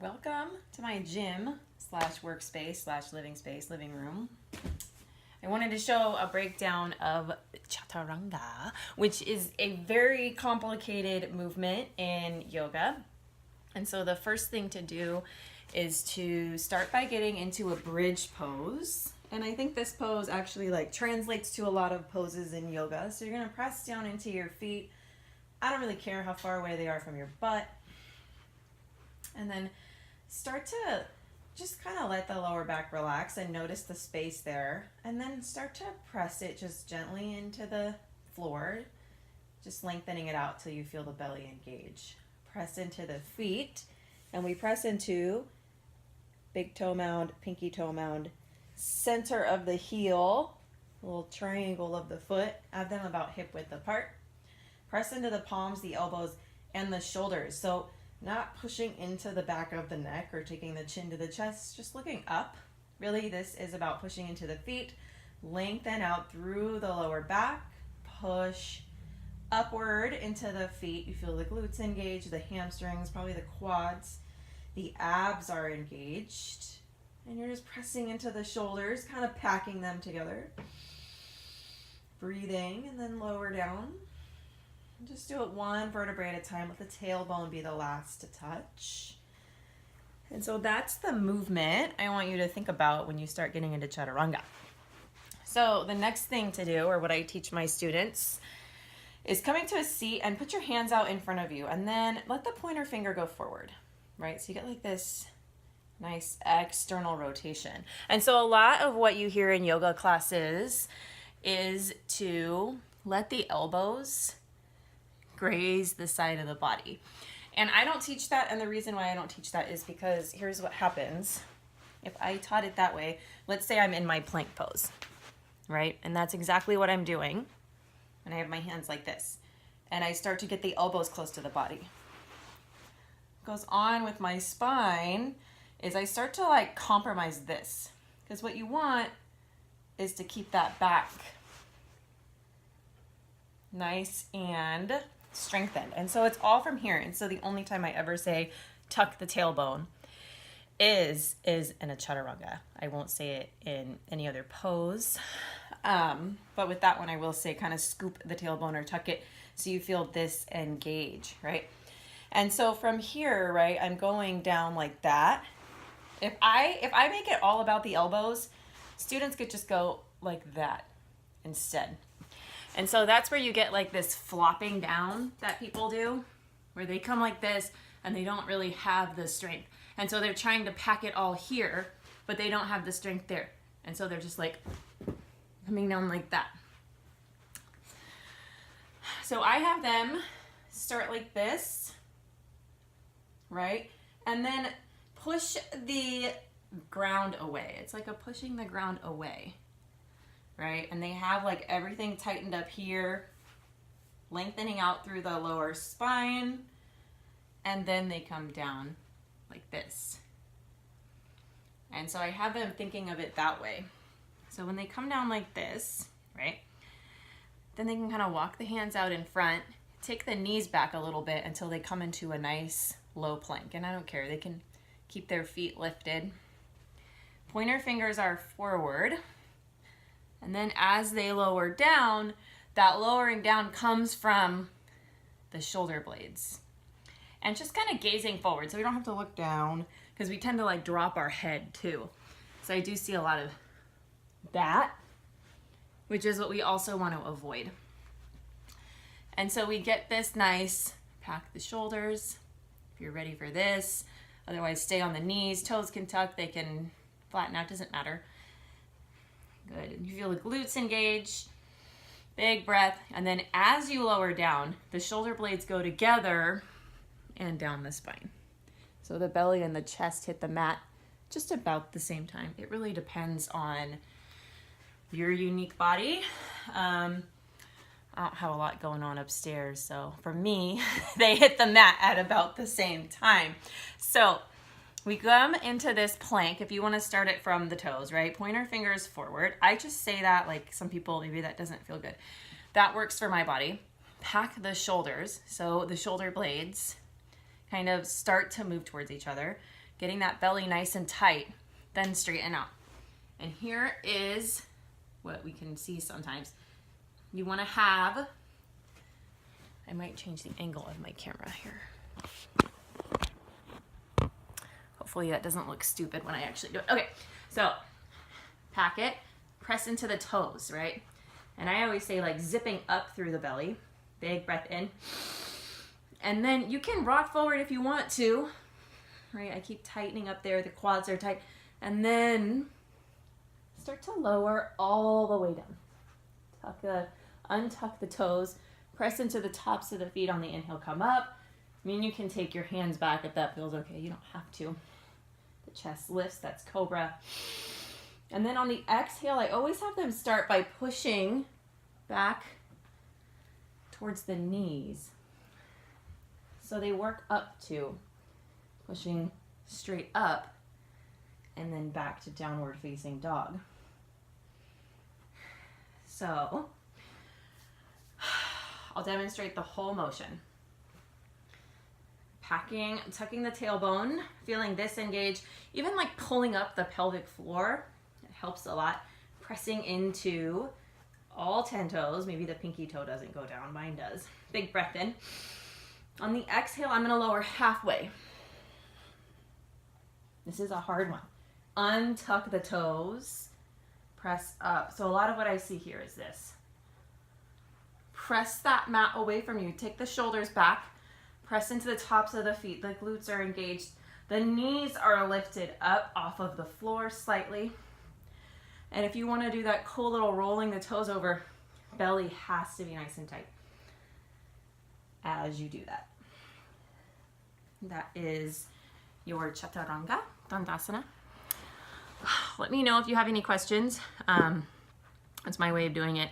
Welcome to my gym slash workspace slash living space, living room. I wanted to show a breakdown of Chaturanga, which is a very complicated movement in yoga. And so the first thing to do is to start by getting into a bridge pose. And I think this pose actually translates to a lot of poses in yoga. So you're gonna press down into your feet. I don't really care how far away they are from your butt. And then start to just kind of let the lower back relax and notice the space there. And then start to press it just gently into the floor, just lengthening it out till you feel the belly engage. Press into the feet, and we press into big toe mound, pinky toe mound, center of the heel, little triangle of the foot, have them about hip width apart. Press into the palms, the elbows, and the shoulders. So not pushing into the back of the neck or taking the chin to the chest, just looking up. Really, this is about pushing into the feet, lengthen out through the lower back, push upward into the feet. You feel the glutes engaged, the hamstrings, probably the quads. The abs are engaged. And you're just pressing into the shoulders, kind of packing them together. Breathing, and then lower down. Just do it one vertebrae at a time. Let the tailbone be the last to touch. And so that's the movement I want you to think about when you start getting into Chaturanga. So the next thing to do, or what I teach my students, is coming to a seat and put your hands out in front of you, and then let the pointer finger go forward, right? So you get like this nice external rotation. And so a lot of what you hear in yoga classes is to let the elbows graze the side of the body. And I don't teach that, and the reason why I don't teach that is because here's what happens. If I taught it that way, let's say I'm in my plank pose, right? And that's exactly what I'm doing. And I have my hands like this. And I start to get the elbows close to the body. What goes on with my spine is I start to compromise this. Because what you want is to keep that back nice and strengthened. And so it's all from here. And so the only time I ever say tuck the tailbone is in a Chaturanga. I won't say it in any other pose. But with that one, I will say kind of scoop the tailbone or tuck it so you feel this engage, right? And so from here, right, I'm going down like that. If I make it all about the elbows, students could just go like that instead. And so that's where you get this flopping down that people do, where they come like this and they don't really have the strength. And so they're trying to pack it all here, but they don't have the strength there. And so they're just coming down like that. So I have them start like this, right? And then push the ground away. It's like a pushing the ground away. Right? And they have everything tightened up here, lengthening out through the lower spine, and then they come down like this. And so I have them thinking of it that way. So when they come down like this, right, then they can kind of walk the hands out in front, take the knees back a little bit until they come into a nice low plank. And I don't care, they can keep their feet lifted. Pointer fingers are forward. And then as they lower down, that lowering down comes from the shoulder blades. And just kind of gazing forward, so we don't have to look down, because we tend to drop our head too. So I do see a lot of that, which is what we also want to avoid. And so we get this nice, pack the shoulders, if you're ready for this. Otherwise, stay on the knees, toes can tuck, they can flatten out, doesn't matter. Good. And you feel the glutes engage. Big breath. And then as you lower down, the shoulder blades go together and down the spine. So the belly and the chest hit the mat just about the same time. It really depends on your unique body. I don't have a lot going on upstairs, so for me, they hit the mat at about the same time. So we come into this plank. If you want to start it from the toes, right? Pointer fingers forward. I just say that some people, maybe that doesn't feel good. That works for my body. Pack the shoulders. So the shoulder blades kind of start to move towards each other. getting that belly nice and tight, then straighten out. And here is what we can see sometimes. You want to have, I might change the angle of my camera here. Hopefully that doesn't look stupid when I actually do it. Okay, so pack it, press into the toes, right? And I always say like zipping up through the belly, big breath in. And then you can rock forward if you want to, right? I keep tightening up there, the quads are tight. And then start to lower all the way down. Untuck the toes, press into the tops of the feet on the inhale, come up. I mean, you can take your hands back if that feels okay, you don't have to. The chest lifts, that's cobra. And then on the exhale, I always have them start by pushing back towards the knees. So they work up to pushing straight up and then back to downward facing dog. So I'll demonstrate the whole motion. Packing, tucking the tailbone, feeling this engage, even like pulling up the pelvic floor, it helps a lot. Pressing into all 10 toes, maybe the pinky toe doesn't go down, mine does. Big breath in. On the exhale, I'm gonna lower halfway. This is a hard one. Untuck the toes, press up. So a lot of what I see here is this. Press that mat away from you. Take the shoulders back. Press into the tops of the feet. The glutes are engaged. The knees are lifted up off of the floor slightly. And if you want to do that cool little rolling the toes over, belly has to be nice and tight as you do that. That is your Chaturanga, Dandasana. Let me know if you have any questions. That's my way of doing it.